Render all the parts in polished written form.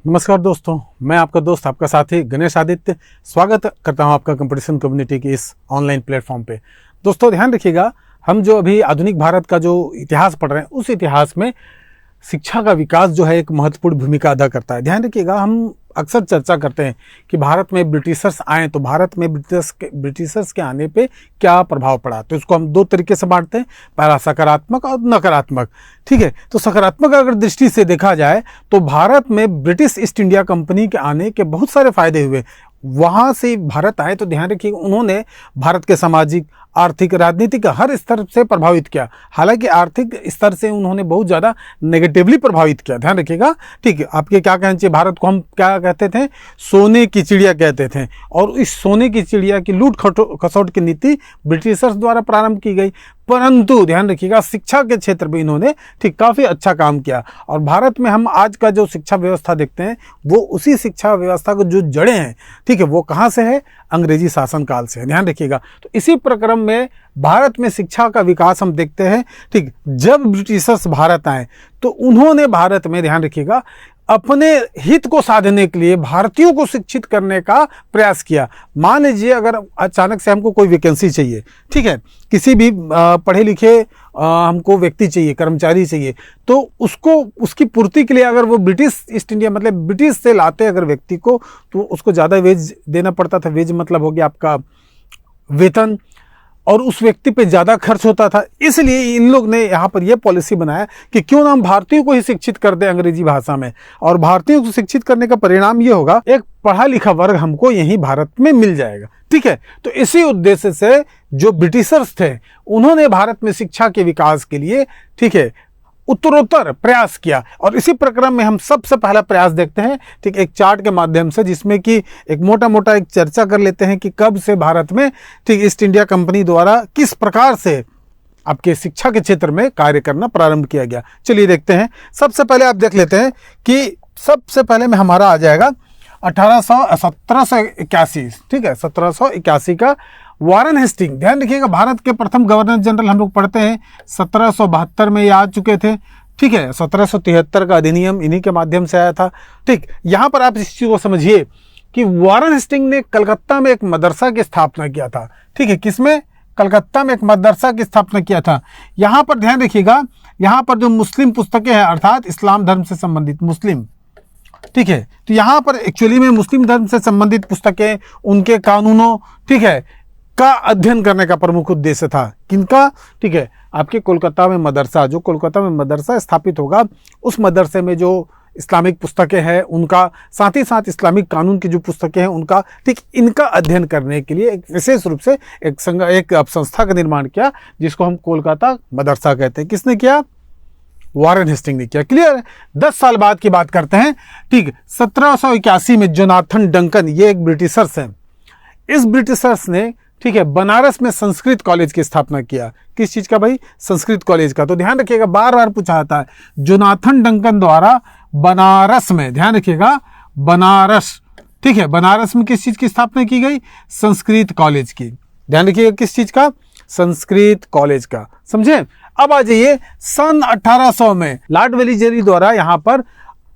नमस्कार दोस्तों, मैं आपका दोस्त आपका साथी गणेश आदित्य स्वागत करता हूं आपका कंपटीशन कम्युनिटी के इस ऑनलाइन प्लेटफॉर्म पे। दोस्तों ध्यान रखिएगा, हम जो अभी आधुनिक भारत का जो इतिहास पढ़ रहे हैं उस इतिहास में शिक्षा का विकास जो है एक महत्वपूर्ण भूमिका अदा करता है। ध्यान रखिएगा, हम अक्सर चर्चा करते हैं कि भारत में ब्रिटिशर्स आए तो भारत में ब्रिटिशर्स के आने पे क्या प्रभाव पड़ा। तो इसको हम दो तरीके से बांटते हैं, पहला सकारात्मक और नकारात्मक। ठीक है, तो सकारात्मक अगर दृष्टि से देखा जाए तो भारत में ब्रिटिश ईस्ट इंडिया कंपनी के आने के बहुत सारे फायदे हुए। वहाँ से भारत आए तो ध्यान रखिए उन्होंने भारत के सामाजिक, आर्थिक, राजनीतिक हर स्तर से प्रभावित किया। हालांकि आर्थिक स्तर से उन्होंने बहुत ज़्यादा नेगेटिवली प्रभावित किया। ध्यान रखिएगा, ठीक है। आपके क्या कहना चाहिए, भारत को हम क्या कहते थे, सोने की चिड़िया कहते थे। और इस सोने की चिड़िया की लूट खसोट की नीति ब्रिटिशर्स द्वारा प्रारंभ की गई। परंतु ध्यान रखिएगा शिक्षा के क्षेत्र में इन्होंने ठीक काफ़ी अच्छा काम किया। और भारत में हम आज का जो शिक्षा व्यवस्था देखते हैं वो उसी शिक्षा व्यवस्था को जो जड़ें हैं, ठीक है, वो कहाँ से है, अंग्रेजी शासनकाल से है। ध्यान रखिएगा, तो इसी प्रक्रम में भारत में शिक्षा का विकास हम देखते हैं। ठीक, जब ब्रिटिशर्स भारत आए तो उन्होंने भारत में, ध्यान रखिएगा, अपने हित को साधने के लिए भारतीयों को शिक्षित करने का प्रयास किया। मान लीजिए अगर अचानक से हमको कोई वैकेंसी चाहिए, ठीक है, किसी भी पढ़े लिखे हमको व्यक्ति चाहिए, कर्मचारी चाहिए, तो उसको उसकी पूर्ति के लिए अगर वो ब्रिटिश ईस्ट इंडिया मतलब ब्रिटिश से लाते अगर व्यक्ति को, तो उसको ज़्यादा वेज देना पड़ता था। वेज मतलब हो गया आपका वेतन, और उस व्यक्ति पे ज़्यादा खर्च होता था। इसलिए इन लोग ने यहाँ पर यह पॉलिसी बनाया कि क्यों ना हम भारतीयों को ही शिक्षित कर दें अंग्रेजी भाषा में। और भारतीयों को शिक्षित करने का परिणाम ये होगा, एक पढ़ा लिखा वर्ग हमको यहीं भारत में मिल जाएगा। ठीक है, तो इसी उद्देश्य से जो ब्रिटिशर्स थे उन्होंने भारत में शिक्षा के विकास के लिए, ठीक है, उत्तरोत्तर प्रयास किया। और इसी प्रक्रम में हम सबसे पहला प्रयास देखते हैं, ठीक, एक चार्ट के माध्यम से, जिसमें कि एक मोटा मोटा एक चर्चा कर लेते हैं कि कब से भारत में, ठीक, ईस्ट इंडिया कंपनी द्वारा किस प्रकार से आपके शिक्षा के क्षेत्र में कार्य करना प्रारंभ किया गया। चलिए देखते हैं। सबसे पहले आप देख लेते हैं कि सबसे पहले में हमारा आ जाएगा 1781, ठीक है, 1781 का वारन हेस्टिंग। ध्यान रखिएगा, भारत के प्रथम गवर्नर जनरल हम लोग पढ़ते हैं 1772 में ये आ चुके थे। ठीक है, 1773 का अधिनियम इन्हीं के माध्यम से आया था। ठीक, यहाँ पर आप इस चीज़ को समझिए कि वारन हेस्टिंग ने कलकत्ता में एक मदरसा की स्थापना किया था। ठीक है, किसमें, कलकत्ता में एक मदरसा की स्थापना किया था। यहाँ पर ध्यान रखिएगा, यहाँ पर जो मुस्लिम पुस्तकें हैं, अर्थात इस्लाम धर्म से संबंधित मुस्लिम, ठीक है, तो यहाँ पर एक्चुअली में मुस्लिम धर्म से संबंधित पुस्तकें, उनके कानूनों, ठीक है, का अध्ययन करने का प्रमुख उद्देश्य था। किनका, ठीक है, आपके कोलकाता में मदरसा, जो कोलकाता में मदरसा स्थापित होगा उस मदरसे में जो इस्लामिक पुस्तकें हैं उनका, साथ ही साथ इस्लामिक कानून की जो पुस्तकें हैं उनका, ठीक, इनका अध्ययन करने के लिए एक विशेष रूप से एक संस्था का निर्माण किया, जिसको हम कोलकाता मदरसा कहते हैं। किसने किया, वारन हेस्टिंग ने किया। क्लियर है। 10 साल बाद की बात करते हैं। ठीक, 1781 में जोनाथन डंकन, ये एक ब्रिटिशर्स हैं। इस ब्रिटिशर्स ने, ठीक है, बनारस में संस्कृत कॉलेज की स्थापना किया। किस चीज़ का भाई, संस्कृत कॉलेज का। तो ध्यान रखिएगा, बार बार पूछा जाता है, जोनाथन डंकन द्वारा बनारस में, ध्यान रखिएगा, बनारस, ठीक है, बनारस में किस चीज़ की स्थापना की गई, संस्कृत कॉलेज की। ध्यान रखिएगा, किस चीज़ का, संस्कृत कॉलेज का। समझे। अब आ जाइए सन 1800 में लॉर्ड वेलिस्ली द्वारा यहाँ पर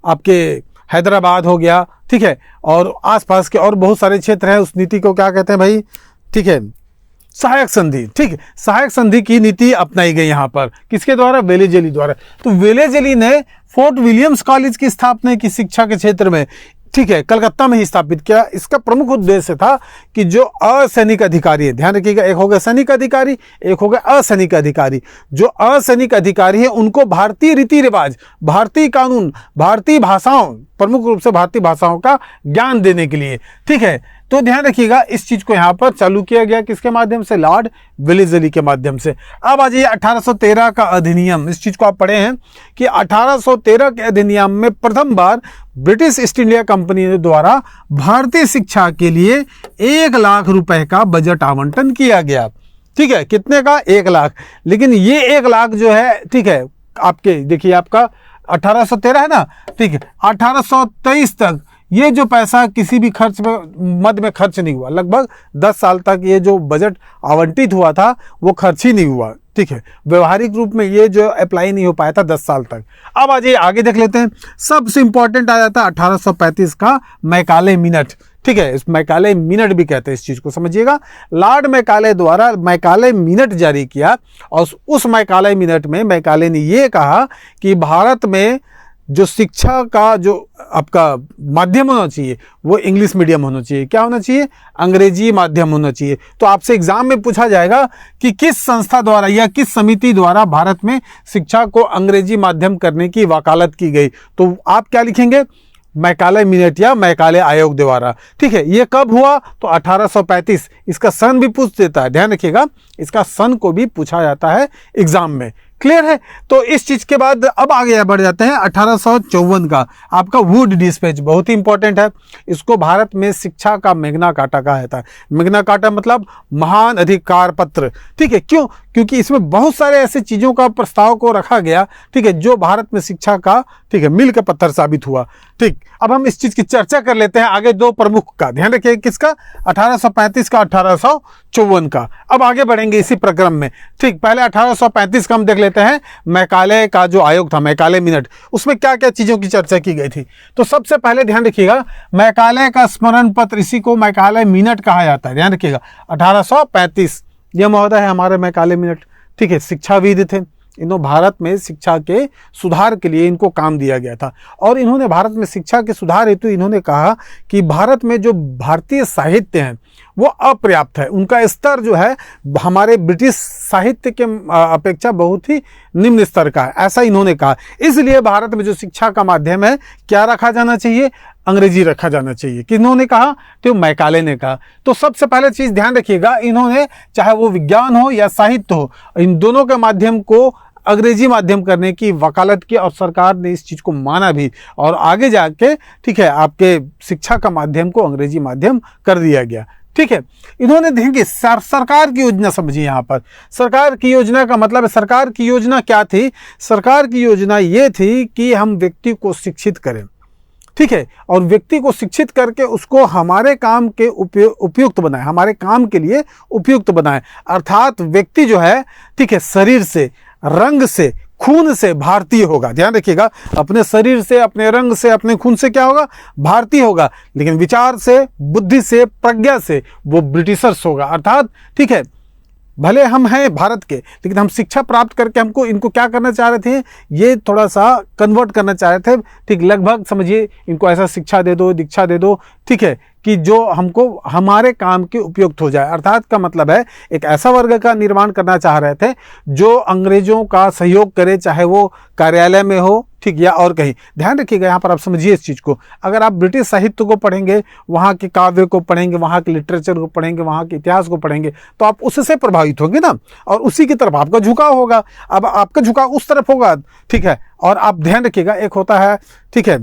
आपके हैदराबाद हो गया, ठीक है, और आसपास के और बहुत सारे क्षेत्र हैं, उस नीति को क्या कहते हैं भाई, ठीक है, सहायक संधि। ठीक है, सहायक संधि की नीति अपनाई गई यहाँ पर, किसके द्वारा, वेलिस्ली द्वारा। तो वेलिस्ली ने फोर्ट विलियम्स कॉलेज की स्थापना की शिक्षा के क्षेत्र में, ठीक है, कलकत्ता में ही स्थापित किया। इसका प्रमुख उद्देश्य था कि जो असैनिक अधिकारी है, ध्यान रखिएगा, एक हो गया सैनिक अधिकारी, एक हो गया असैनिक अधिकारी। जो असैनिक अधिकारी है उनको भारतीय रीति रिवाज, भारतीय कानून, भारतीय भाषाओं, प्रमुख रूप से भारतीय भाषाओं का ज्ञान देने के लिए, ठीक है। तो ध्यान रखिएगा, इस चीज को यहाँ पर चालू किया गया, किसके माध्यम से, लॉर्ड वेलिस्ली के माध्यम से। अब आ जाइए 1813 का अधिनियम। इस चीज को आप पढ़े हैं कि 1813 के अधिनियम में प्रथम बार ब्रिटिश ईस्ट इंडिया कंपनी द्वारा भारतीय शिक्षा के लिए 1 लाख रुपए का बजट आवंटन किया गया। ठीक है, कितने का, 1 लाख। लेकिन ये 1 लाख जो है, ठीक है, आपके देखिए आपका 1813 है ना, ठीक है, 1823 तक ये जो पैसा किसी भी खर्च में मद में खर्च नहीं हुआ। लगभग 10 साल तक ये जो बजट आवंटित हुआ था वो खर्च ही नहीं हुआ। ठीक है, व्यवहारिक रूप में ये जो अप्लाई नहीं हो पाया था 10 साल तक। अब आगे देख लेते हैं। सबसे इंपॉर्टेंट आ जाता है 1835 का मैकाले मिनट। ठीक है, इस मैकाले मिनट भी कहते हैं, इस चीज को समझिएगा। लॉर्ड मैकाले द्वारा मैकाले मिनट जारी किया और उस मैकाले मिनट में मैकाले ने ये कहा कि भारत में जो शिक्षा का जो आपका माध्यम होना चाहिए वो इंग्लिश मीडियम होना चाहिए। क्या होना चाहिए? अंग्रेजी माध्यम होना चाहिए। तो आपसे एग्जाम में पूछा जाएगा कि किस संस्था द्वारा या किस समिति द्वारा भारत में शिक्षा को अंग्रेजी माध्यम करने की वकालत की गई, तो आप क्या लिखेंगे? मैकाले मिनट या मैकाले आयोग द्वारा। ठीक है, ये कब हुआ? तो 1835। इसका सन भी पूछ देता है, ध्यान रखिएगा, इसका सन को भी पूछा जाता है एग्जाम में। क्लियर है? तो इस चीज के बाद अब आगे बढ़ जाते हैं 1854 का आपका वुड डिस्पैच, बहुत ही इंपॉर्टेंट है। इसको भारत में शिक्षा का मैग्ना कार्टा कहा जाता है। मैग्ना कार्टा मतलब महान अधिकार पत्र। ठीक है, क्यों? क्योंकि इसमें बहुत सारे ऐसे चीजों का प्रस्ताव को रखा गया, ठीक है, जो भारत में शिक्षा का, ठीक है, मील का पत्थर साबित हुआ। ठीक, अब हम इस चीज की चर्चा कर लेते हैं आगे। दो प्रमुख का ध्यान रखिए, किसका? 1835 का, 1854 का। अब आगे बढ़ेंगे इसी प्रक्रम में। ठीक, पहले 1835 का हम देख लेते हैं। मैकाले का जो आयोग था, मैकाले मिनट, उसमें क्या क्या चीजों की चर्चा की गई थी। तो सबसे पहले ध्यान रखिएगा, मैकाले का स्मरण पत्र, इसी को मैकाले मिनट कहा जाता है। ध्यान रखिएगा, 1835 ये महोदय है हमारे मैकाले मिनट। ठीक है, शिक्षाविद थे। इन्होंने भारत में शिक्षा के सुधार के लिए इनको काम दिया गया था और इन्होंने भारत में शिक्षा के सुधार हेतु इन्होंने कहा कि भारत में जो भारतीय साहित्य है वो अपर्याप्त है। उनका स्तर जो है हमारे ब्रिटिश साहित्य के अपेक्षा बहुत ही निम्न स्तर का है, ऐसा इन्होंने कहा। इसलिए भारत में जो शिक्षा का माध्यम है क्या रखा जाना चाहिए? अंग्रेजी रखा जाना चाहिए। किन्होंने कहा? तो मैकाले ने कहा। तो सबसे पहले चीज ध्यान रखिएगा, इन्होंने चाहे वो विज्ञान हो या साहित्य हो, इन दोनों के माध्यम को अंग्रेजी माध्यम करने की वकालत की और सरकार ने इस चीज को माना भी और आगे जाके, ठीक है, आपके शिक्षा का माध्यम को अंग्रेजी माध्यम कर दिया गया। ठीक है, इन्होंने देखिए सरकार की योजना समझिए। यहाँ पर सरकार की योजना का मतलब है, सरकार की योजना क्या थी? सरकार की योजना ये थी कि हम व्यक्ति को शिक्षित करें, ठीक है, और व्यक्ति को शिक्षित करके उसको हमारे काम के उपयुक्त बनाए, हमारे काम के लिए उपयुक्त बनाए। अर्थात व्यक्ति जो है, ठीक है, शरीर से, रंग से, खून से भारतीय होगा। ध्यान रखिएगा, अपने शरीर से, अपने रंग से, अपने खून से क्या होगा? भारतीय होगा। लेकिन विचार से, बुद्धि से, प्रज्ञा से वो ब्रिटिशर्स होगा। अर्थात, ठीक है, भले हम हैं भारत के, लेकिन हम शिक्षा प्राप्त करके हमको इनको क्या करना चाह रहे थे? ये थोड़ा सा कन्वर्ट करना चाह रहे थे। ठीक, लगभग समझिए, इनको ऐसा शिक्षा दे दो, दीक्षा दे दो, ठीक है, कि जो हमको हमारे काम के उपयुक्त हो जाए। अर्थात का मतलब है एक ऐसा वर्ग का निर्माण करना चाह रहे थे जो अंग्रेजों का सहयोग करे, चाहे वो कार्यालय में हो, ठीक, या और कहीं। ध्यान रखिएगा, यहाँ पर आप समझिए इस चीज को। अगर आप ब्रिटिश साहित्य को पढ़ेंगे, वहाँ के काव्य को पढ़ेंगे, वहाँ के लिटरेचर को पढ़ेंगे, वहाँ के इतिहास को पढ़ेंगे, तो आप उससे प्रभावित होंगे ना, और उसी की तरफ आपका झुकाव होगा। अब आपका झुकाव उस तरफ होगा, ठीक है। और आप ध्यान रखिएगा, एक होता है, ठीक है,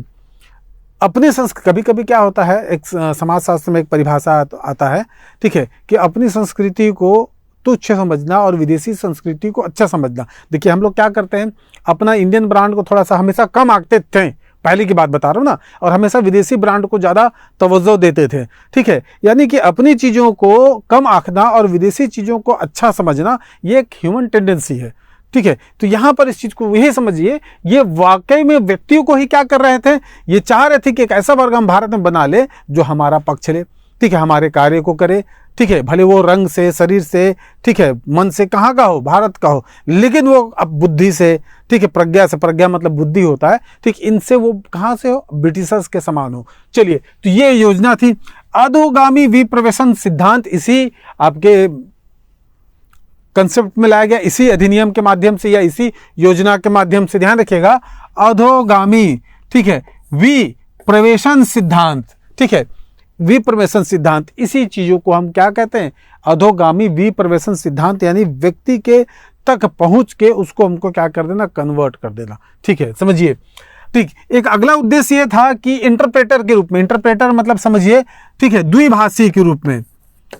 अपने कभी कभी क्या होता है, एक समाजशास्त्र में एक परिभाषा आता है, ठीक है, कि अपनी संस्कृति को तुच्छ समझना और विदेशी संस्कृति को अच्छा समझना। देखिए, हम लोग क्या करते हैं, अपना इंडियन ब्रांड को थोड़ा सा हमेशा कम आंकते थे, पहले की बात बता रहा हूँ ना, और हमेशा विदेशी ब्रांड को ज़्यादा तवज्जो देते थे। ठीक है, यानी कि अपनी चीज़ों को कम आंकना और विदेशी चीज़ों को अच्छा समझना, ये एक ह्यूमन टेंडेंसी है। ठीक है, तो यहाँ पर इस चीज को यही समझिए, ये वाकई में व्यक्तियों को ही क्या कर रहे थे? ये चाह रहे थे कि एक ऐसा वर्ग हम भारत में बना ले जो हमारा पक्ष ले, ठीक है, हमारे कार्य को करे, ठीक है, भले वो रंग से, शरीर से, ठीक है, मन से कहाँ का हो, भारत का हो, लेकिन वो अब बुद्धि से, ठीक है, प्रज्ञा से, प्रज्ञा मतलब बुद्धि होता है, ठीक, इनसे वो कहाँ से हो? ब्रिटिशर्स के समान हो। चलिए, तो ये योजना थी। अधोगामी विप्रवेशन सिद्धांत इसी आपके कंसेप्ट में लाया गया, इसी अधिनियम के माध्यम से या इसी योजना के माध्यम से। ध्यान रखिएगा, अधोगामी, ठीक है, विप्रवेशन सिद्धांत, ठीक है, विप्रवेशन सिद्धांत, इसी चीजों को हम क्या कहते हैं? अधोगामी विप्रवेशन सिद्धांत, यानी व्यक्ति के तक पहुंच के उसको हमको क्या कर देना? कन्वर्ट कर देना। ठीक है, समझिए। ठीक, एक अगला उद्देश्य ये था कि इंटरप्रेटर के रूप में, इंटरप्रेटर मतलब समझिए, ठीक है, द्विभाषी के रूप में,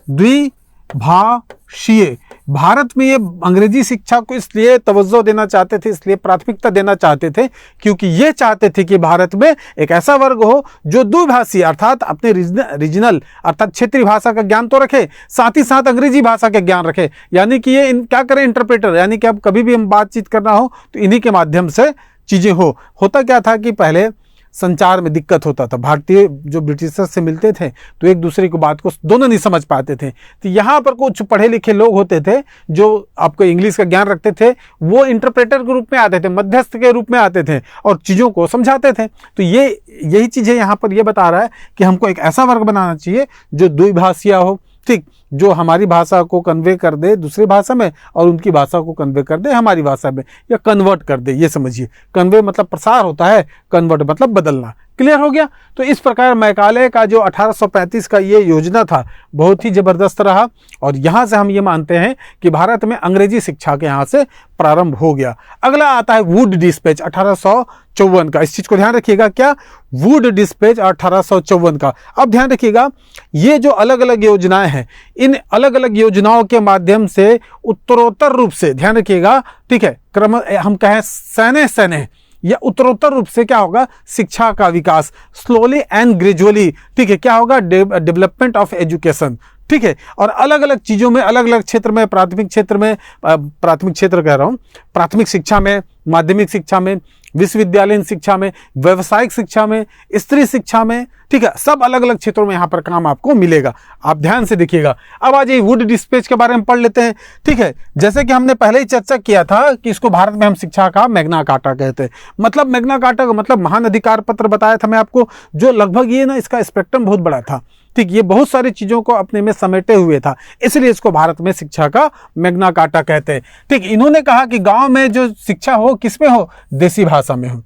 द्विभाषीय भारत में ये अंग्रेजी शिक्षा को इसलिए तवज्जो देना चाहते थे, इसलिए प्राथमिकता देना चाहते थे क्योंकि ये चाहते थे कि भारत में एक ऐसा वर्ग हो जो द्विभाषी अर्थात अपने रीजनल अर्थात क्षेत्रीय भाषा का ज्ञान तो रखे, साथ ही साथ अंग्रेजी भाषा का ज्ञान रखे। यानी कि ये क्या करें, इंटरप्रेटर, यानी कि अब कभी भी हम बातचीत करना हो तो इन्हीं के माध्यम से चीज़ें होता क्या था कि पहले संचार में दिक्कत होता था। भारतीय जो ब्रिटिशर्स से मिलते थे तो एक दूसरे को बात को दोनों नहीं समझ पाते थे। तो यहाँ पर कुछ पढ़े लिखे लोग होते थे जो आपको इंग्लिश का ज्ञान रखते थे, वो इंटरप्रेटर के रूप में आते थे, मध्यस्थ के रूप में आते थे और चीज़ों को समझाते थे। तो यही चीज़ें यहाँ पर ये बता रहा है कि हमको एक ऐसा वर्ग बनाना चाहिए जो द्विभाषीय हो, ठीक, जो हमारी भाषा को कन्वे कर दे दूसरी भाषा में और उनकी भाषा को कन्वे कर दे हमारी भाषा में, या कन्वर्ट कर दे। ये समझिए, कन्वे मतलब प्रसार होता है, कन्वर्ट मतलब बदलना। क्लियर हो गया। तो इस प्रकार मैकाले का जो 1835 का ये योजना था बहुत ही ज़बरदस्त रहा और यहाँ से हम ये मानते हैं कि भारत में अंग्रेजी शिक्षा के यहाँ से प्रारंभ हो गया। अगला आता है वुड डिस्पैच 1854 का। इस चीज़ को ध्यान रखिएगा, क्या, वुड डिस्पैच 1854 का। अब ध्यान रखिएगा, ये जो अलग अलग योजनाएं हैं, इन अलग अलग योजनाओं के माध्यम से उत्तरोत्तर रूप से, ध्यान रखिएगा, ठीक है, क्रम हम कहें सैन्य या उत्तरोत्तर रूप से क्या होगा, शिक्षा का विकास, स्लोली एंड ग्रेजुअली, ठीक है, क्या होगा, डेवलपमेंट ऑफ एजुकेशन, ठीक है। और अलग अलग चीज़ों में, अलग अलग क्षेत्र में, प्राथमिक क्षेत्र कह रहा हूँ, प्राथमिक शिक्षा में, माध्यमिक शिक्षा में, विश्वविद्यालयीन शिक्षा में, व्यावसायिक शिक्षा में, स्त्री शिक्षा में, ठीक है, सब अलग अलग क्षेत्रों में यहाँ पर काम आपको मिलेगा। आप ध्यान से देखिएगा। अब आ जाइए वुड डिस्पैच के बारे में पढ़ लेते हैं, ठीक है। जैसे कि हमने पहले ही चर्चा किया था कि इसको भारत में हम शिक्षा का मैग्ना कार्टा कहते हैं। मतलब मैग्ना कार्टा का मतलब महान अधिकार पत्र बताया था मैं आपको, जो लगभग ये ना, इसका स्पेक्ट्रम बहुत बड़ा था, ठीक, ये बहुत सारी चीज़ों को अपने में समेटे हुए था, इसलिए इसको भारत में शिक्षा का मैग्ना कार्टा कहते हैं। ठीक, इन्होंने कहा कि गांव में जो शिक्षा हो किस में हो, देसी भाषा में हो,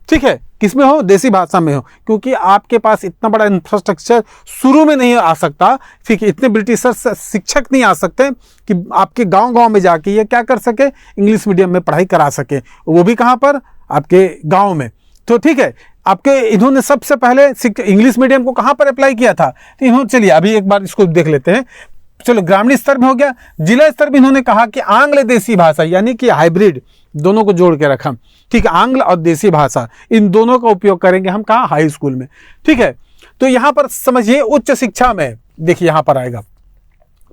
ठीक है, किस में हो, देसी भाषा में हो, क्योंकि आपके पास इतना बड़ा इंफ्रास्ट्रक्चर शुरू में नहीं आ सकता, ठीक है, इतने ब्रिटिशर्स शिक्षक नहीं आ सकते कि आपके गांव-गांव में जाके ये क्या कर सके, इंग्लिश मीडियम में पढ़ाई करा सके, वो भी कहाँ पर, आपके गाँव में। तो ठीक है, आपके इन्होंने सबसे पहले इंग्लिश मीडियम को कहाँ पर अप्लाई किया था, तो इन्होंने, चलिए अभी एक बार इसको देख लेते हैं। चलो, ग्रामीण स्तर में हो गया, जिला स्तर में इन्होंने कहा कि आंग्ल देसी भाषा, यानी कि हाइब्रिड, दोनों को जोड़ के रखा, ठीक है, आंग्ल और देसी भाषा, इन दोनों का उपयोग करेंगे हम कहाँ, हाई स्कूल में, ठीक है। तो यहाँ पर समझिए उच्च शिक्षा में, देखिए यहाँ पर आएगा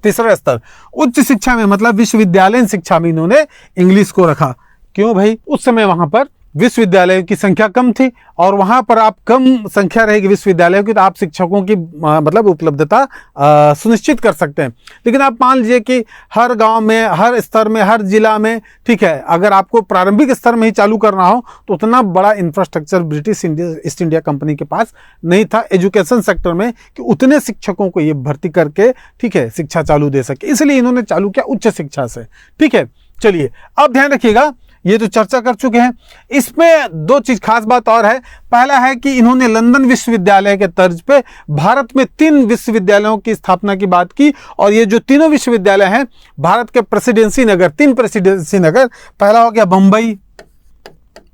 तीसरा स्तर, उच्च शिक्षा में मतलब विश्वविद्यालयीन शिक्षा में इन्होंने इंग्लिश को रखा। क्यों भाई, उस समय वहां पर विश्वविद्यालयों की संख्या कम थी और वहां पर आप कम संख्या रहेगी विश्वविद्यालयों की तो आप शिक्षकों की मतलब उपलब्धता सुनिश्चित कर सकते हैं। लेकिन आप मान लीजिए कि हर गांव में, हर स्तर में, हर जिला में, ठीक है, अगर आपको प्रारंभिक स्तर में ही चालू करना हो तो उतना बड़ा infrastructure British east India company के पास नहीं था एजुकेशन सेक्टर में कि उतने शिक्षकों को ये भर्ती करके, ठीक है, शिक्षा चालू दे सके, इसलिए इन्होंने चालू किया उच्च शिक्षा से। ठीक है, चलिए अब ध्यान रखिएगा, ये तो चर्चा कर चुके हैं। इसमें दो चीज खास बात और है। पहला है कि इन्होंने लंदन विश्वविद्यालय के तर्ज पे भारत में 3 विश्वविद्यालयों की स्थापना की बात की और ये जो तीनों विश्वविद्यालय हैं भारत के प्रेसिडेंसी नगर, 3 प्रेसिडेंसी नगर, पहला हो गया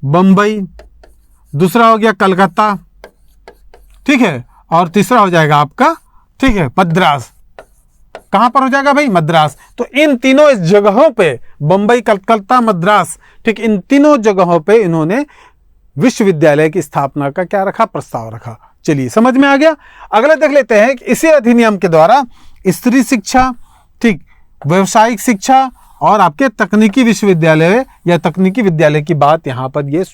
बम्बई, दूसरा हो गया कलकत्ता, ठीक है, और तीसरा हो जाएगा आपका, ठीक है, मद्रास। कहां पर हो जाएगा भाई, मद्रास। तो इन तीनों इस जगहों पे, बंबई, कलकत्ता, मद्रास, ठीक, इन तीनों जगहों पे इन्होंने विश्वविद्यालय की स्थापना का क्या रखा, प्रस्ताव रखा। चलिए समझ में आ गया। अगला देख लेते हैं कि इसी अधिनियम के द्वारा स्त्री शिक्षा, ठीक, व्यावसायिक शिक्षा और आपके तकनीकी विश्वविद्यालय या तकनीकी विद्यालय की बात यहां पर ये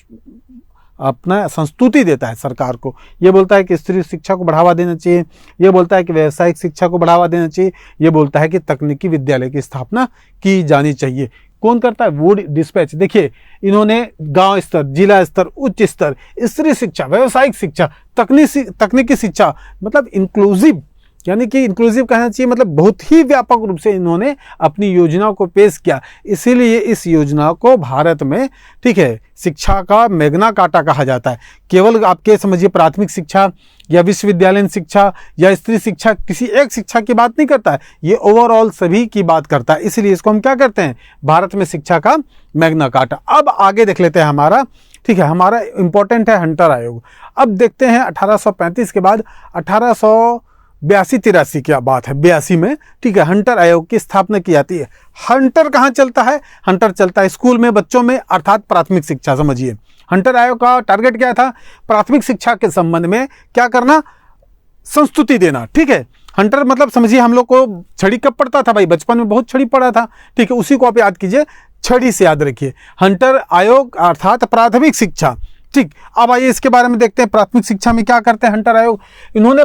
अपना संस्तुति देता है सरकार को। ये बोलता है कि स्त्री शिक्षा को बढ़ावा देना चाहिए, ये बोलता है कि व्यावसायिक शिक्षा को बढ़ावा देना चाहिए, ये बोलता है कि तकनीकी विद्यालय की स्थापना की जानी चाहिए। कौन करता है, वुड डिस्पैच। देखिए इन्होंने गांव स्तर, जिला स्तर, उच्च स्तर, स्त्री शिक्षा, व्यावसायिक शिक्षा, तकनीकी शिक्षा, मतलब इंक्लूसिव, यानी कि इंक्लूसिव कहना चाहिए, मतलब बहुत ही व्यापक रूप से इन्होंने अपनी योजना को पेश किया। इसीलिए इस योजना को भारत में, ठीक है, शिक्षा का मैग्ना कार्टा कहा जाता है। केवल आपके समझिए प्राथमिक शिक्षा या विश्वविद्यालयीन शिक्षा या स्त्री शिक्षा, किसी एक शिक्षा की बात नहीं करता है, ये ओवरऑल सभी की बात करता है। इसलिए इसको हम क्या करते हैं, भारत में शिक्षा का मैग्ना कार्टा। अब आगे देख लेते हैं हमारा, ठीक है, हमारा इंपॉर्टेंट है हंटर आयोग। अब देखते हैं 1835 के बाद 1800 82-83 की बात है, 82 में, ठीक है, हंटर आयोग की स्थापना की जाती है। हंटर कहाँ चलता है? हंटर चलता है स्कूल में, बच्चों में, अर्थात प्राथमिक शिक्षा। समझिए, हंटर आयोग का टारगेट क्या था? प्राथमिक शिक्षा के संबंध में क्या करना? संस्तुति देना। ठीक है, हंटर मतलब समझिए, हम लोग को छड़ी कब पढ़ता था भाई? बचपन में बहुत छड़ी पढ़ा था। ठीक है, उसी को आप याद कीजिए, छड़ी से याद रखिए। हंटर आयोग अर्थात प्राथमिक शिक्षा। ठीक, अब आइए इसके बारे में देखते हैं, प्राथमिक शिक्षा में क्या करते हैं हंटर आयोग। इन्होंने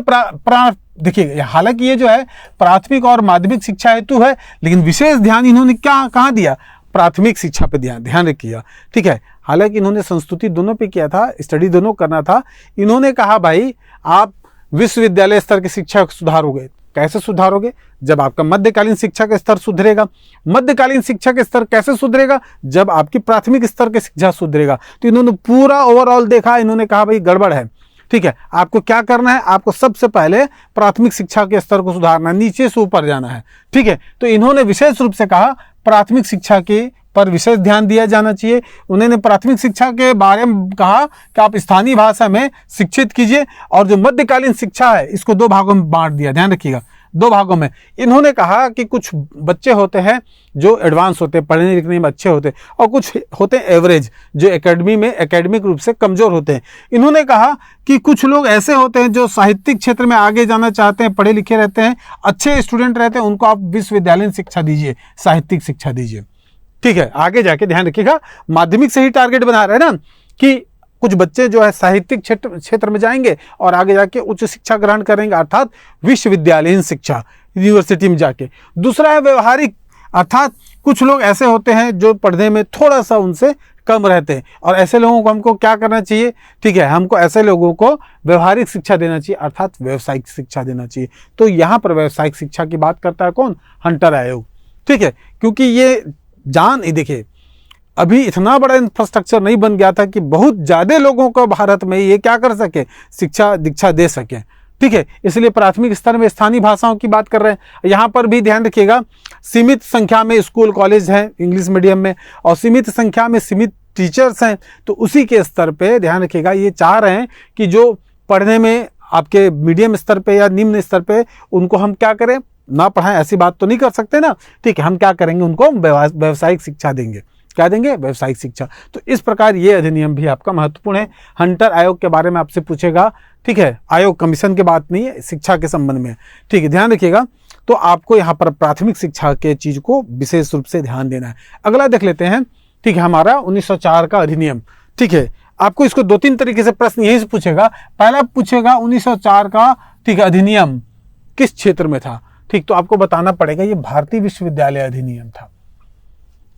देखिए, हालांकि ये जो है प्राथमिक और माध्यमिक शिक्षा हेतु है, लेकिन विशेष ध्यान इन्होंने कहाँ दिया? प्राथमिक शिक्षा पे ध्यान रखिए। ठीक है, हालांकि इन्होंने संस्तुति दोनों पे किया था, स्टडी दोनों करना था। इन्होंने कहा भाई आप विश्वविद्यालय स्तर की शिक्षा को सुधारोगे। कैसे सुधारोगे? जब आपका मध्यकालीन शिक्षा का स्तर सुधरेगा। मध्यकालीन शिक्षा का स्तर कैसे सुधरेगा? जब आपकी प्राथमिक स्तर की शिक्षा सुधरेगा। तो इन्होंने पूरा ओवरऑल देखा, इन्होंने कहा भाई गड़बड़ है। ठीक है, आपको क्या करना है? आपको सबसे पहले प्राथमिक शिक्षा के स्तर को सुधारना, नीचे से ऊपर जाना है। ठीक है, तो इन्होंने विशेष रूप से कहा प्राथमिक शिक्षा के पर विशेष ध्यान दिया जाना चाहिए। उन्होंने प्राथमिक शिक्षा के बारे में कहा कि आप स्थानीय भाषा में शिक्षित कीजिए, और जो मध्यकालीन शिक्षा है इसको 2 भागों में बांट दिया। ध्यान रखिएगा, 2 भागों में। इन्होंने कहा कि कुछ बच्चे होते हैं जो एडवांस होते हैं, पढ़ने लिखने में अच्छे होते हैं, और कुछ होते हैं एवरेज, जो एकेडमिक रूप से कमजोर होते हैं। इन्होंने कहा कि कुछ लोग ऐसे होते हैं जो साहित्यिक क्षेत्र में आगे जाना चाहते हैं, पढ़े लिखे रहते हैं, अच्छे स्टूडेंट रहते हैं, उनको आप विश्वविद्यालय शिक्षा दीजिए, साहित्यिक शिक्षा दीजिए। ठीक है, आगे जाके ध्यान रखिएगा, माध्यमिक से ही टारगेट बना रहे हैं ना कि कुछ बच्चे जो है साहित्यिक क्षेत्र में जाएंगे और आगे जाके उच्च शिक्षा ग्रहण करेंगे, अर्थात विश्वविद्यालयीन शिक्षा, यूनिवर्सिटी में जाके। दूसरा है व्यवहारिक, अर्थात कुछ लोग ऐसे होते हैं जो पढ़ने में थोड़ा सा उनसे कम रहते हैं, और ऐसे लोगों को हमको क्या करना चाहिए? ठीक है, हमको ऐसे लोगों को व्यवहारिक शिक्षा देना चाहिए, अर्थात व्यवसायिक शिक्षा देना चाहिए। तो यहाँ पर व्यवसायिक शिक्षा की बात करता है कौन? हंटर आयोग। ठीक है, क्योंकि ये देखिए, अभी इतना बड़ा इंफ्रास्ट्रक्चर नहीं बन गया था कि बहुत ज़्यादा लोगों को भारत में ये क्या कर सके? शिक्षा दीक्षा दे सके। ठीक है, इसलिए प्राथमिक स्तर में स्थानीय भाषाओं की बात कर रहे हैं। यहाँ पर भी ध्यान रखिएगा, सीमित संख्या में स्कूल कॉलेज हैं इंग्लिश मीडियम में, और सीमित संख्या में सीमित टीचर्स हैं। तो उसी के स्तर पे ध्यान रखिएगा, ये चाह रहे हैं कि जो पढ़ने में आपके मीडियम स्तर पे या निम्न स्तर पे, उनको हम क्या करें? ना पढ़ाएं, ऐसी बात तो नहीं कर सकते ना। ठीक है, हम क्या करेंगे? उनको व्यवसायिक शिक्षा देंगे। क्या देंगे? व्यवसायिक शिक्षा। तो इस प्रकार ये अधिनियम भी आपका महत्वपूर्ण है। हंटर आयोग के बारे में आपसे पूछेगा। ठीक है, आयोग कमीशन की बात नहीं है, शिक्षा के संबंध में। ठीक है, ध्यान रखिएगा। तो आपको यहाँ पर प्राथमिक शिक्षा के चीज को विशेष रूप से ध्यान देना है। अगला देख लेते हैं। ठीक है, हमारा 1904 का अधिनियम। ठीक है, आपको इसको 2-3 तरीके से प्रश्न यही से पूछेगा। पहला पूछेगा 1904 का, ठीक है, अधिनियम किस क्षेत्र में था? ठीक, तो आपको बताना पड़ेगा ये भारतीय विश्वविद्यालय अधिनियम था।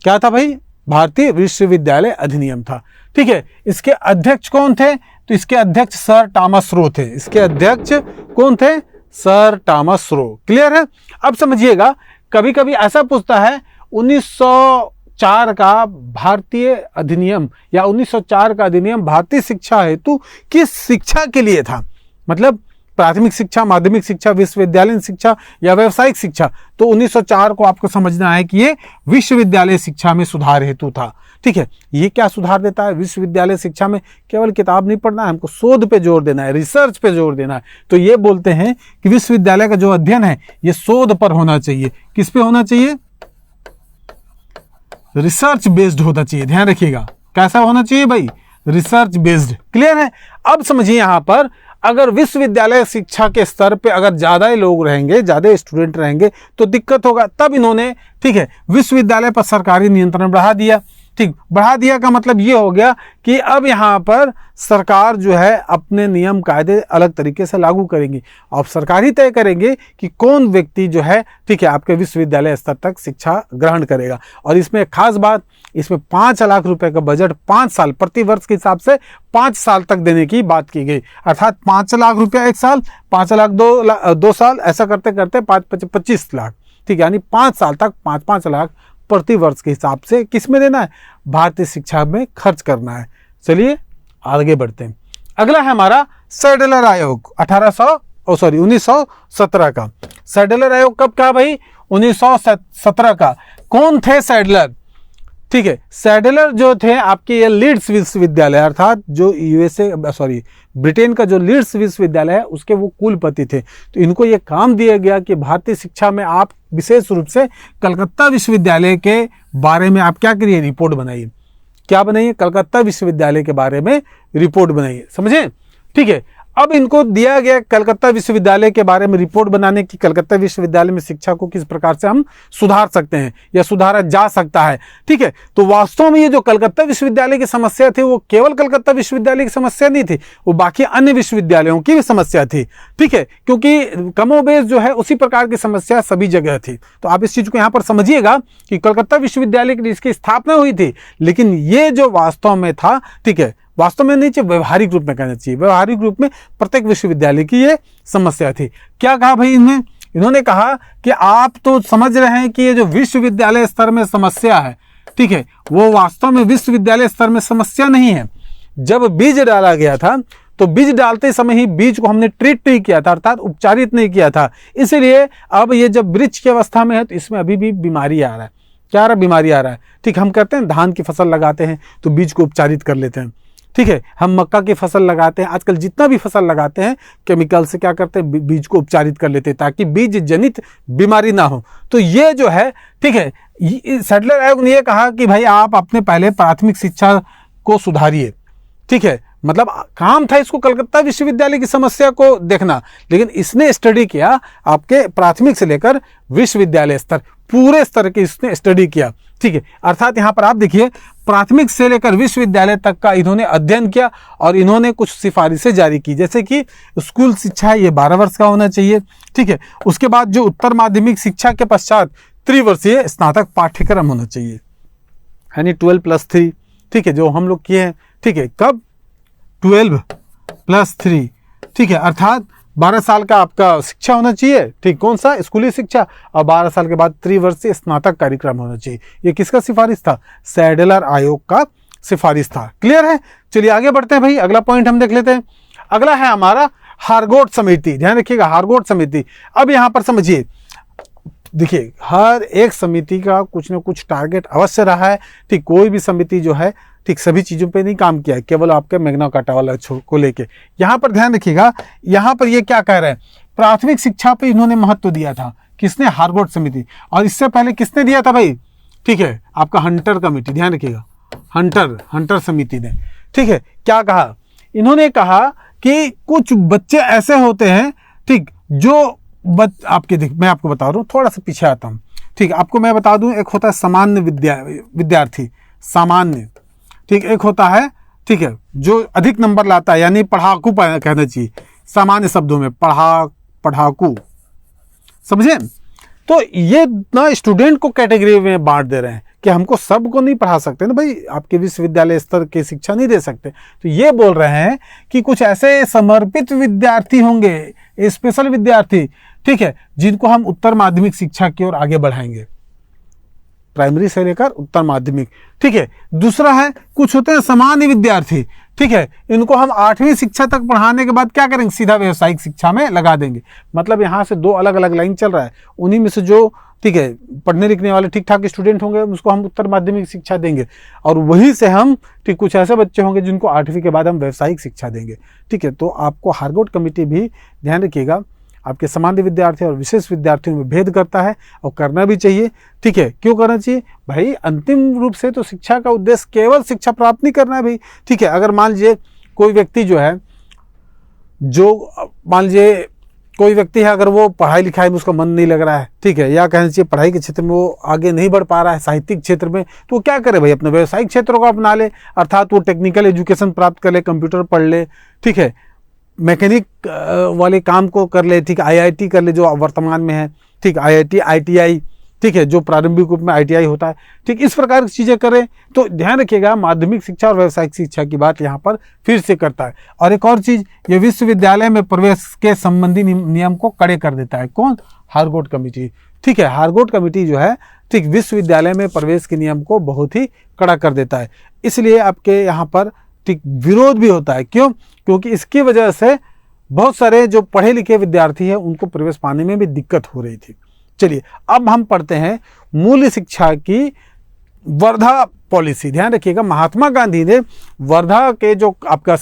क्या था भाई? भारतीय विश्वविद्यालय अधिनियम था। ठीक है, इसके अध्यक्ष कौन थे? तो इसके अध्यक्ष सर टॉमस रो थे। इसके अध्यक्ष कौन थे? Sir Thomas Roe. क्लियर है? अब समझिएगा, कभी कभी ऐसा पूछता है 1904 का भारतीय अधिनियम या 1904 का अधिनियम भारतीय शिक्षा हेतु किस शिक्षा के लिए था? मतलब प्राथमिक शिक्षा, माध्यमिक शिक्षा, विश्वविद्यालय शिक्षा या व्यावसायिक शिक्षा। तो 1904 को आपको समझना है कि ये विश्वविद्यालय शिक्षा में सुधार हेतु था। ठीक है, ये क्या सुधार देता है? विश्वविद्यालय शिक्षा में केवल किताब नहीं पढ़ना है, हमको शोध पे जोर देना है, रिसर्च पे जोर देना है। तो ये बोलते हैं कि विश्वविद्यालय का जो अध्ययन है ये शोध पर होना चाहिए। किस पे होना चाहिए? रिसर्च बेस्ड होना चाहिए। ध्यान रखिएगा, कैसा होना चाहिए भाई? Research based. क्लियर है? अब समझिए, यहां पर अगर विश्वविद्यालय शिक्षा के स्तर पे अगर ज्यादा लोग रहेंगे, ज्यादा स्टूडेंट रहेंगे तो दिक्कत होगा। तब इन्होंने, ठीक है, विश्वविद्यालय पर सरकारी नियंत्रण बढ़ा दिया। ठीक, बढ़ा दिया का मतलब ये हो गया कि अब यहाँ पर सरकार जो है अपने नियम कायदे अलग तरीके से लागू करेंगी। अब सरकार ही तय करेंगे कि कौन व्यक्ति जो है, ठीक है, आपके विश्वविद्यालय स्तर तक शिक्षा ग्रहण करेगा। और इसमें खास बात, इसमें 5 लाख रुपए का बजट 5 साल प्रति वर्ष के हिसाब से 5 साल तक देने की बात की गई। अर्थात 5 लाख रुपया 1 साल, 5 लाख 2 साल, ऐसा करते करते 25 लाख। ठीक है, यानी 5 साल तक 5-5 लाख प्रति वर्ष के हिसाब से किस में देना है? भारतीय शिक्षा में खर्च करना है। चलिए आगे बढ़ते हैं। अगला है हमारा सैडलर आयोग 1917 का। सैडलर आयोग कब का भाई? 1917 का। कौन थे सैडलर? ठीक है। सैडलर जो थे आपके ये लीड्स विश्वविद्यालय अर्थात जो ब्रिटेन का जो लीड्स विश्वविद्यालय है उसके वो कुलपति थे। तो इनको ये काम दिया गया कि भारतीय शिक्षा में आप विशेष रूप से कलकत्ता विश्वविद्यालय के बारे में आप क्या करिए, रिपोर्ट बनाइए। क्या बनाइए? कलकत्ता विश्वविद्यालय के बारे में रिपोर्ट बनाइए, समझे? ठीक है। अब इनको दिया गया कलकत्ता विश्वविद्यालय के बारे में रिपोर्ट बनाने की, कलकत्ता विश्वविद्यालय में शिक्षा को किस प्रकार से हम सुधार सकते हैं या सुधारा जा सकता है। ठीक है। तो वास्तव में ये जो कलकत्ता विश्वविद्यालय की समस्या थी वो केवल कलकत्ता विश्वविद्यालय की समस्या नहीं थी, वो बाकी अन्य विश्वविद्यालयों की भी समस्या थी। ठीक है, क्योंकि कमोबेश जो है उसी प्रकार की समस्या सभी जगह थी। तो आप इस चीज को यहाँ पर समझिएगा कि कलकत्ता विश्वविद्यालय की इसकी स्थापना हुई थी, लेकिन ये जो वास्तव में था, ठीक है, वास्तव में नहीं चाहिए, व्यवहारिक रूप में कहना चाहिए, व्यवहारिक रूप में प्रत्येक विश्वविद्यालय की ये समस्या थी। क्या कहा भाई इन्होंने कहा कि आप तो समझ रहे हैं कि ये जो विश्वविद्यालय स्तर में समस्या है, ठीक है, वो वास्तव में विश्वविद्यालय स्तर में समस्या नहीं है। जब बीज डाला गया था तो बीज डालते समय ही बीज को हमने ट्रीट नहीं किया था, अर्थात उपचारित नहीं किया था, इसलिए अब ये जब वृक्ष की अवस्था में है तो इसमें अभी भी बीमारी आ रहा है। क्या आ रहा है? बीमारी आ रहा है। ठीक, हम करते हैं धान की फसल लगाते हैं तो बीज को उपचारित कर लेते हैं। ठीक है, हम मक्का की फसल लगाते हैं, आजकल जितना भी फसल लगाते हैं केमिकल से क्या करते हैं, बीज को उपचारित कर लेते हैं ताकि बीज जनित बीमारी ना हो। तो ये जो है, ठीक है, सैडलर आयोग ने ये कहा कि भाई आप अपने पहले प्राथमिक शिक्षा को सुधारिए। ठीक है, मतलब काम था इसको कलकत्ता विश्वविद्यालय की समस्या को देखना, लेकिन इसने स्टडी किया आपके प्राथमिक से लेकर विश्वविद्यालय स्तर, पूरे स्तर की इसने स्टडी किया। ठीक है, अर्थात यहां पर आप देखिए प्राथमिक से लेकर विश्वविद्यालय तक का इन्होंने अध्ययन किया और इन्होंने कुछ सिफारिशें जारी की, जैसे कि स्कूल शिक्षा है ये 12 वर्ष का होना चाहिए। ठीक है, उसके बाद जो उत्तर माध्यमिक शिक्षा के पश्चात त्रिवर्षीय स्नातक पाठ्यक्रम होना चाहिए, यानी 12+3। ठीक है, जो हम लोग किए हैं। ठीक है, कब? 12+3। ठीक है, अर्थात 12 साल का आपका शिक्षा होना चाहिए। ठीक, कौन सा? स्कूली शिक्षा, और 12 साल के बाद त्रिवर्षीय स्नातक कार्यक्रम होना चाहिए। ये किसका सिफारिश था? सैडलर आयोग का सिफारिश था। क्लियर है? चलिए आगे बढ़ते हैं भाई, अगला पॉइंट हम देख लेते हैं। अगला है हमारा हारगोट समिति। ध्यान रखिएगा, हारगोट समिति। अब यहां पर समझिए, देखिए हर एक समिति का कुछ ना कुछ टारगेट अवश्य रहा है। ठीक, कोई भी समिति जो है, ठीक, सभी चीजों पे नहीं काम किया है, केवल आपके मैग्ना कार्टा वाला को लेके। यहां पर ध्यान रखिएगा, यहां पर ये क्या कह रहे हैं, प्राथमिक शिक्षा पे इन्होंने महत्व दिया था। किसने? हारगोट समिति। और इससे पहले किसने दिया था भाई? ठीक है, आपका हंटर कमेटी। ध्यान रखिएगा, हंटर समिति ने। ठीक है, क्या कहा इन्होंने? कहा कि कुछ बच्चे ऐसे होते हैं, ठीक, जो आपके देख, मैं आपको बता रहा हूँ, थोड़ा सा पीछे आता हूँ। ठीक, आपको मैं बता दूं, एक होता है सामान्य विद्यार्थी, सामान्य। ठीक, एक होता है, ठीक है, जो अधिक नंबर लाता है, यानी पढ़ाकू कहना चाहिए, सामान्य शब्दों में पढ़ाकू, समझे? तो ये ना स्टूडेंट को कैटेगरी में बांट दे रहे हैं कि हमको सबको नहीं पढ़ा सकते ना भाई, आपके विश्वविद्यालय स्तर की शिक्षा नहीं दे सकते। तो ये बोल रहे हैं कि कुछ ऐसे समर्पित विद्यार्थी होंगे, स्पेशल विद्यार्थी, ठीक है, जिनको हम उत्तर माध्यमिक शिक्षा की ओर आगे बढ़ाएंगे, प्राइमरी से लेकर उत्तर माध्यमिक। ठीक है, दूसरा है कुछ होते हैं सामान्य विद्यार्थी। ठीक है, इनको हम 8वीं शिक्षा तक पढ़ाने के बाद क्या करेंगे, सीधा व्यावसायिक शिक्षा में लगा देंगे। मतलब यहाँ से दो अलग अलग लाइन चल रहा है। उन्हीं में से जो, ठीक है, पढ़ने लिखने वाले ठीक ठाक स्टूडेंट होंगे उसको हम उत्तर माध्यमिक शिक्षा देंगे, और वहीं से हम, ठीक, कुछ ऐसे बच्चे होंगे जिनको 8वीं के बाद हम व्यावसायिक शिक्षा देंगे। ठीक है, तो आपको हारगोट कमेटी भी ध्यान रखिएगा, आपके सामान्य विद्यार्थी और विशेष विद्यार्थियों में भेद करता है, और करना भी चाहिए। ठीक है, क्यों करना चाहिए भाई? अंतिम रूप से तो शिक्षा का उद्देश्य केवल शिक्षा प्राप्त नहीं करना है भाई। ठीक है, अगर मान लीजिए कोई व्यक्ति जो है, अगर वो पढ़ाई लिखाई में उसका मन नहीं लग रहा है, ठीक है, या कहना चाहिए पढ़ाई के क्षेत्र में वो आगे नहीं बढ़ पा रहा है, साहित्यिक क्षेत्र में, तो वो क्या करे भाई? अपने व्यावसायिक क्षेत्रों को अपना ले, अर्थात वो टेक्निकल एजुकेशन प्राप्त कर ले, कंप्यूटर पढ़ ले, ठीक है, मैकेनिक वाले काम को कर ले, ठीक, IIT कर ले जो वर्तमान में है, ठीक, IIT ITI, ठीक है, जो प्रारंभिक रूप में ITI होता है, ठीक, इस प्रकार की चीजें करें। तो ध्यान रखिएगा, माध्यमिक शिक्षा और व्यावसायिक शिक्षा की बात यहाँ पर फिर से करता है। और एक और चीज, ये विश्वविद्यालय में प्रवेश के संबंधी नियम को कड़े कर देता है। कौन? हारगोट कमेटी। ठीक है, हारगोट कमेटी जो है, ठीक, विश्वविद्यालय में प्रवेश के नियम को बहुत ही कड़ा कर देता है। इसलिए आपके यहाँ पर, ठीक, विरोध भी होता है। क्यों? क्योंकि इसकी वजह से बहुत सारे जो पढ़े लिखे विद्यार्थी हैं उनको प्रवेश पाने में भी दिक्कत हो रही थी। चलिए अब हम पढ़ते हैं मूल शिक्षा की वर्धा पॉलिसी, ध्यान रखिएगा, महात्मा गांधी ने वर्धा के जो आपका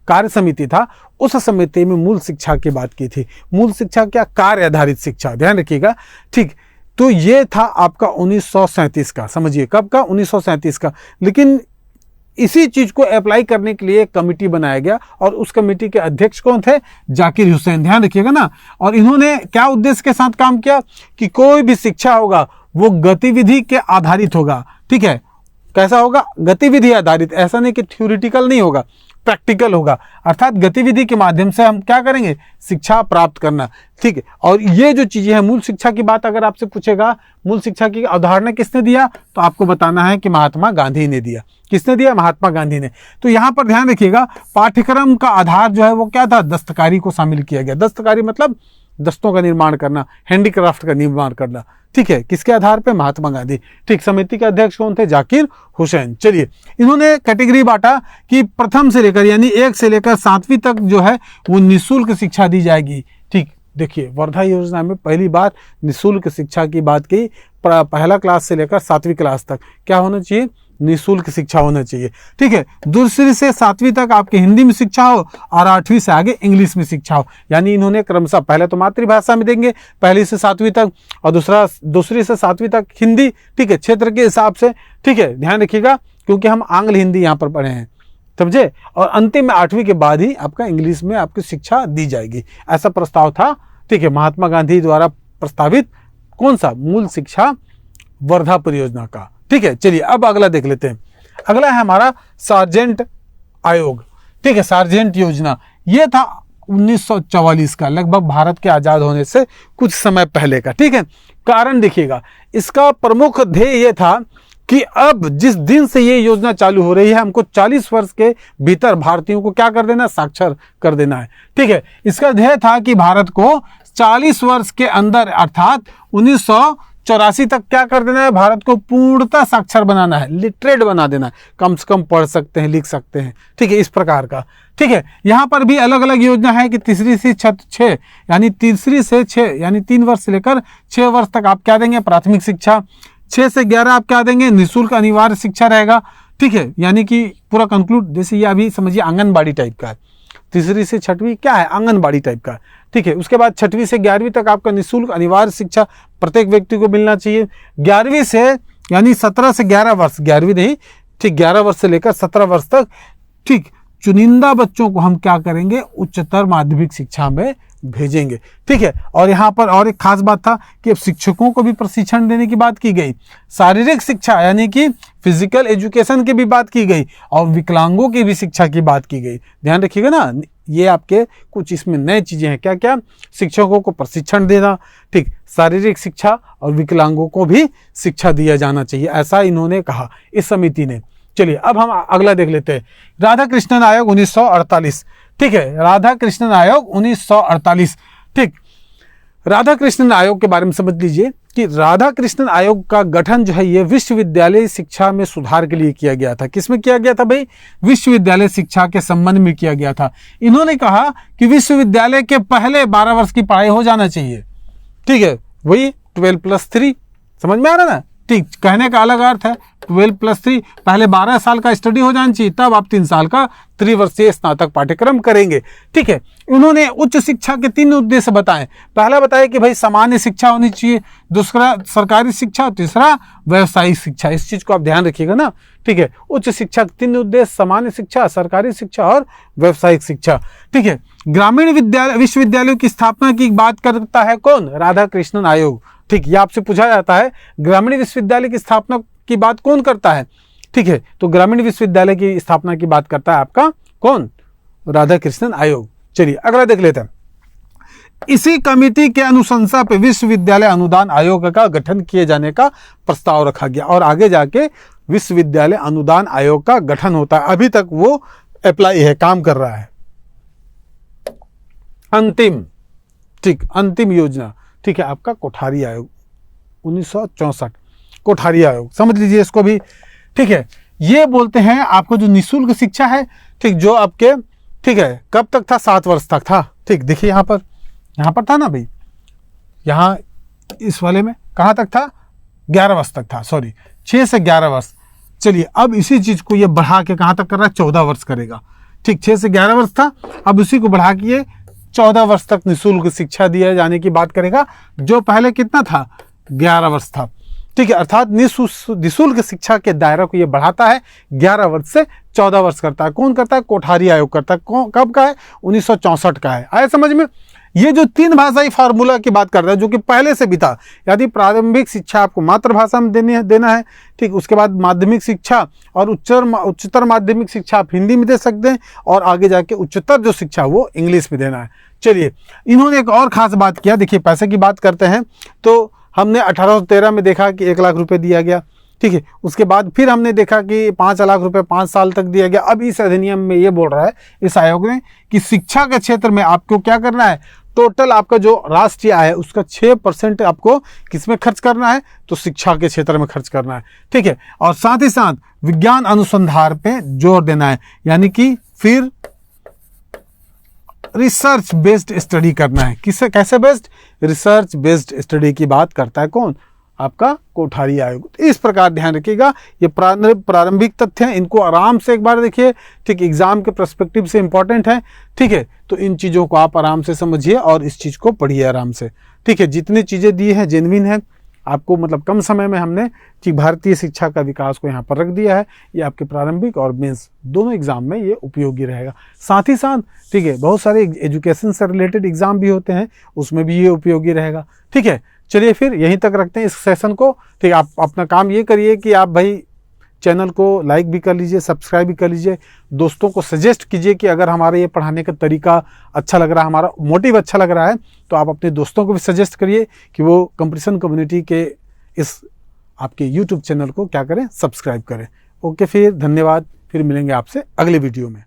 कार्य समिति था, उस समिति में मूल शिक्षा की बात की थी। मूल शिक्षा क्या? कार्य आधारित शिक्षा, ध्यान रखिएगा, ठीक। तो ये था आपका 1937 का, समझिए कब का? 1937 का। लेकिन इसी चीज को अप्लाई करने के लिए एक कमेटी बनाया गया और उस कमेटी के अध्यक्ष कौन थे? जाकिर हुसैन, ध्यान रखिएगा ना। और इन्होंने क्या उद्देश्य के साथ काम किया कि कोई भी शिक्षा होगा वो गतिविधि के आधारित होगा, ठीक है। कैसा होगा? गतिविधि आधारित, ऐसा नहीं कि थ्योरेटिकल नहीं होगा, प्रैक्टिकल होगा, अर्थात गतिविधि के माध्यम से हम क्या करेंगे? शिक्षा प्राप्त करना, ठीक है। और ये जो चीजें हैं, मूल शिक्षा की बात अगर आपसे पूछेगा, मूल शिक्षा की अवधारणा किसने दिया, तो आपको बताना है कि महात्मा गांधी ने दिया। किसने दिया? महात्मा गांधी ने। तो यहाँ पर ध्यान रखिएगा, पाठ्यक्रम का आधार जो है वो क्या था? दस्तकारी को शामिल किया गया। दस्तकारी मतलब दस्तों का निर्माण करना, हैंडीक्राफ्ट का निर्माण करना, ठीक है। किसके आधार पे? महात्मा गांधी, ठीक। समिति के अध्यक्ष कौन थे? जाकिर हुसैन। चलिए, इन्होंने कैटेगरी बांटा कि प्रथम से लेकर यानी 1 से लेकर 7वीं तक जो है वो निःशुल्क शिक्षा दी जाएगी, ठीक। देखिए, वर्धा योजना में पहली बार निःशुल्क शिक्षा की बात की। पहला क्लास से लेकर 7वीं क्लास तक क्या होना चाहिए? निःशुल्क शिक्षा होना चाहिए, ठीक है। दूसरी से 7वीं तक आपके हिंदी में शिक्षा हो और 8वीं से आगे इंग्लिश में शिक्षा हो। यानी इन्होंने क्रमशः पहले तो मातृभाषा में देंगे पहली से 7वीं तक, और दूसरी से 7वीं तक हिंदी, ठीक है, क्षेत्र के हिसाब से, ठीक है। ध्यान रखिएगा, क्योंकि हम आंग्ल हिंदी यहाँ पर पढ़े हैं, समझे। और अंतिम में 8वीं के बाद ही आपका इंग्लिश में आपकी शिक्षा दी जाएगी, ऐसा प्रस्ताव था, ठीक है, महात्मा गांधी द्वारा प्रस्तावित। कौन सा? मूल शिक्षा वर्धा परियोजना का, ठीक है। चलिए, अब अगला देख लेते हैं। अगला है हमारा सार्जेंट आयोग, ठीक है, सार्जेंट योजना। यह था 1944 का, लगभग भारत के आजाद होने से कुछ समय पहले का, ठीक है। कारण देखिएगा, इसका प्रमुख ध्येय यह था कि अब जिस दिन से ये योजना चालू हो रही है, हमको 40 वर्ष के भीतर भारतीयों को क्या कर देना? साक्षर कर देना है, ठीक है। इसका ध्येय था कि भारत को 40 वर्ष के अंदर अर्थात 1984 तक क्या कर देना है? भारत को पूर्णतः साक्षर बनाना है, लिटरेट बना देना है, कम से कम पढ़ सकते हैं, लिख सकते हैं, ठीक है, इस प्रकार का, ठीक है। यहाँ पर भी अलग अलग योजना है कि तीसरी से 6 यानी 3 वर्ष से लेकर 6 वर्ष तक आप क्या देंगे? प्राथमिक शिक्षा। 6 से 11 आप क्या देंगे? निःशुल्क अनिवार्य शिक्षा रहेगा, ठीक है। यानी कि पूरा कंक्लूड, जैसे ये अभी समझिए आंगनबाड़ी टाइप का है। तीसरी से 6वीं क्या है? आंगनबाड़ी टाइप का, ठीक है। उसके बाद 6वीं से 11वीं तक आपका निःशुल्क अनिवार्य शिक्षा प्रत्येक व्यक्ति को मिलना चाहिए। 11वीं से यानी 17 से 11 वर्ष, 11वीं नहीं, ठीक, 11 वर्ष से लेकर 17 वर्ष तक, ठीक, चुनिंदा बच्चों को हम क्या करेंगे? उच्चतर माध्यमिक शिक्षा में भेजेंगे, ठीक है। और यहाँ पर और एक खास बात था कि अब शिक्षकों को भी प्रशिक्षण देने की बात की गई, शारीरिक शिक्षा यानी कि फिजिकल एजुकेशन की भी बात की गई, और विकलांगों की भी शिक्षा की बात की गई। ध्यान रखिएगा ना, ये आपके कुछ इसमें नए चीजें हैं। क्या क्या? शिक्षकों को प्रशिक्षण देना, ठीक, शारीरिक शिक्षा, और विकलांगों को भी शिक्षा दिया जाना चाहिए, ऐसा इन्होंने कहा इस समिति ने। चलिए, अब हम अगला देख लेते हैं, राधा कृष्णन आयोग 1948, ठीक है। राधा कृष्णन आयोग 1948, ठीक। राधा कृष्णन आयोग के बारे में समझ लीजिए कि राधा कृष्णन आयोग का गठन जो है ये विश्वविद्यालय शिक्षा में सुधार के लिए किया गया था। किसमें किया गया था भाई? विश्वविद्यालय शिक्षा के संबंध में किया गया था। इन्होंने कहा कि विश्वविद्यालय के पहले 12 वर्ष की पढ़ाई हो जाना चाहिए, ठीक है, वही 12+3, समझ में आ रहा ना, ठीक। कहने का अलग अर्थ है, 12+3 पहले 12 साल का स्टडी हो जाना चाहिए, तब आप 3 साल का त्रिवर्षीय स्नातक पाठ्यक्रम करेंगे, ठीक है। उन्होंने उच्च शिक्षा के 3 उद्देश्य बताए। पहला बताया कि भाई सामान्य शिक्षा होनी चाहिए, दूसरा सरकारी शिक्षा, तीसरा व्यावसायिक शिक्षा। इस चीज को आप ध्यान रखिएगा ना, ठीक है। उच्च शिक्षा के 3 उद्देश्य, सामान्य शिक्षा, सरकारी शिक्षा और व्यावसायिक शिक्षा, ठीक है। ग्रामीण विश्वविद्यालयों की स्थापना की बात करता है कौन? राधा कृष्णन आयोग, ठीक। ये आपसे पूछा जाता है ग्रामीण विश्वविद्यालय की स्थापना की बात कौन करता है, ठीक है। तो ग्रामीण विश्वविद्यालय की स्थापना की बात करता है आपका कौन? राधा कृष्णन आयोग। चलिए, अगला देख लेते हैं। इसी कमेटी के अनुशंसा पे विश्वविद्यालय अनुदान आयोग का गठन किए जाने का प्रस्ताव रखा गया, और आगे जाके विश्वविद्यालय अनुदान आयोग का गठन होता है। अभी तक वो अप्लाई है, काम कर रहा है। अंतिम, ठीक, अंतिम योजना, ठीक है, आपका कोठारी आयोग 1964, कोठारी आयोग समझ लीजिए इसको भी, ठीक है। ये बोलते हैं आपको जो निःशुल्क शिक्षा है, ठीक, जो आपके, ठीक है, कब तक था? 7 वर्ष तक था, ठीक। देखिए यहाँ पर था ना भाई, यहाँ इस वाले में कहाँ तक था? 11 वर्ष तक था, सॉरी, 6 से 11 वर्ष। चलिए अब इसी चीज को ये बढ़ा के कहाँ तक कर रहा है, 14 वर्ष करेगा। ठीक, 6 से 11 वर्ष था, अब उसी को बढ़ा के 14 वर्ष तक निःशुल्क शिक्षा दिया जाने की बात करेगा, जो पहले कितना था, 11 वर्ष था। ठीक है, अर्थात निःशुल्क शिक्षा के दायरा को ये बढ़ाता है, 11 वर्ष से 14 वर्ष करता है। कौन करता है, कोठारी आयोग करता है। कब का है, 1964 का है। आया समझ में। ये जो 3 भाषाई फार्मूला की बात कर रहा है, जो कि पहले से भी था, यदि प्रारंभिक शिक्षा आपको मातृभाषा में देना है, ठीक, उसके बाद माध्यमिक शिक्षा और उच्चतर माध्यमिक शिक्षा आप हिंदी में दे सकते हैं, और आगे जाके उच्चतर जो शिक्षा वो इंग्लिश में देना है। चलिए, इन्होंने एक और खास बात किया, देखिए पैसे की बात करते हैं तो हमने 1813 में देखा कि 1 लाख रुपए दिया गया। ठीक है, उसके बाद फिर हमने देखा कि 5 लाख रुपए 5 साल तक दिया गया। अब इस अधिनियम में ये बोल रहा है इस आयोग ने कि शिक्षा के क्षेत्र में आपको क्या करना है, टोटल आपका जो राष्ट्रीय आय है उसका 6% आपको किसमें खर्च करना है, तो शिक्षा के क्षेत्र में खर्च करना है। ठीक है, और साथ ही साथ विज्ञान अनुसंधान पे जोर देना है, यानी कि फिर रिसर्च बेस्ड स्टडी करना है। किससे, कैसे बेस्ड, रिसर्च बेस्ड स्टडी की बात करता है कौन, आपका कोठारी आयोग। तो इस प्रकार ध्यान रखिएगा, ये प्रारंभिक तथ्य हैं, इनको आराम से एक बार देखिए। ठीक, एग्जाम के पर्सपेक्टिव से इंपॉर्टेंट है। ठीक है, तो इन चीज़ों को आप आराम से समझिए और इस चीज़ को पढ़िए आराम से। ठीक है, जितनी चीज़ें दी हैं जेन्युइन है, आपको मतलब कम समय में हमने ठीक भारतीय शिक्षा का विकास को यहाँ पर रख दिया है। ये आपके प्रारंभिक और मेंस दोनों एग्जाम में ये उपयोगी रहेगा। साथ ही साथ ठीक है, बहुत सारे एजुकेशन से रिलेटेड एग्जाम भी होते हैं, उसमें भी ये उपयोगी रहेगा। ठीक है, चलिए फिर यहीं तक रखते हैं इस सेशन को। ठीक, आप अपना काम ये करिए कि आप भाई चैनल को लाइक भी कर लीजिए, सब्सक्राइब भी कर लीजिए, दोस्तों को सजेस्ट कीजिए कि अगर हमारे ये पढ़ाने का तरीका अच्छा लग रहा है, हमारा मोटिव अच्छा लग रहा है, तो आप अपने दोस्तों को भी सजेस्ट करिए कि वो कंपटीशन कम्युनिटी के इस आपके यूट्यूब चैनल को क्या करें, सब्सक्राइब करें। ओके, फिर धन्यवाद, फिर मिलेंगे आपसे अगले वीडियो में।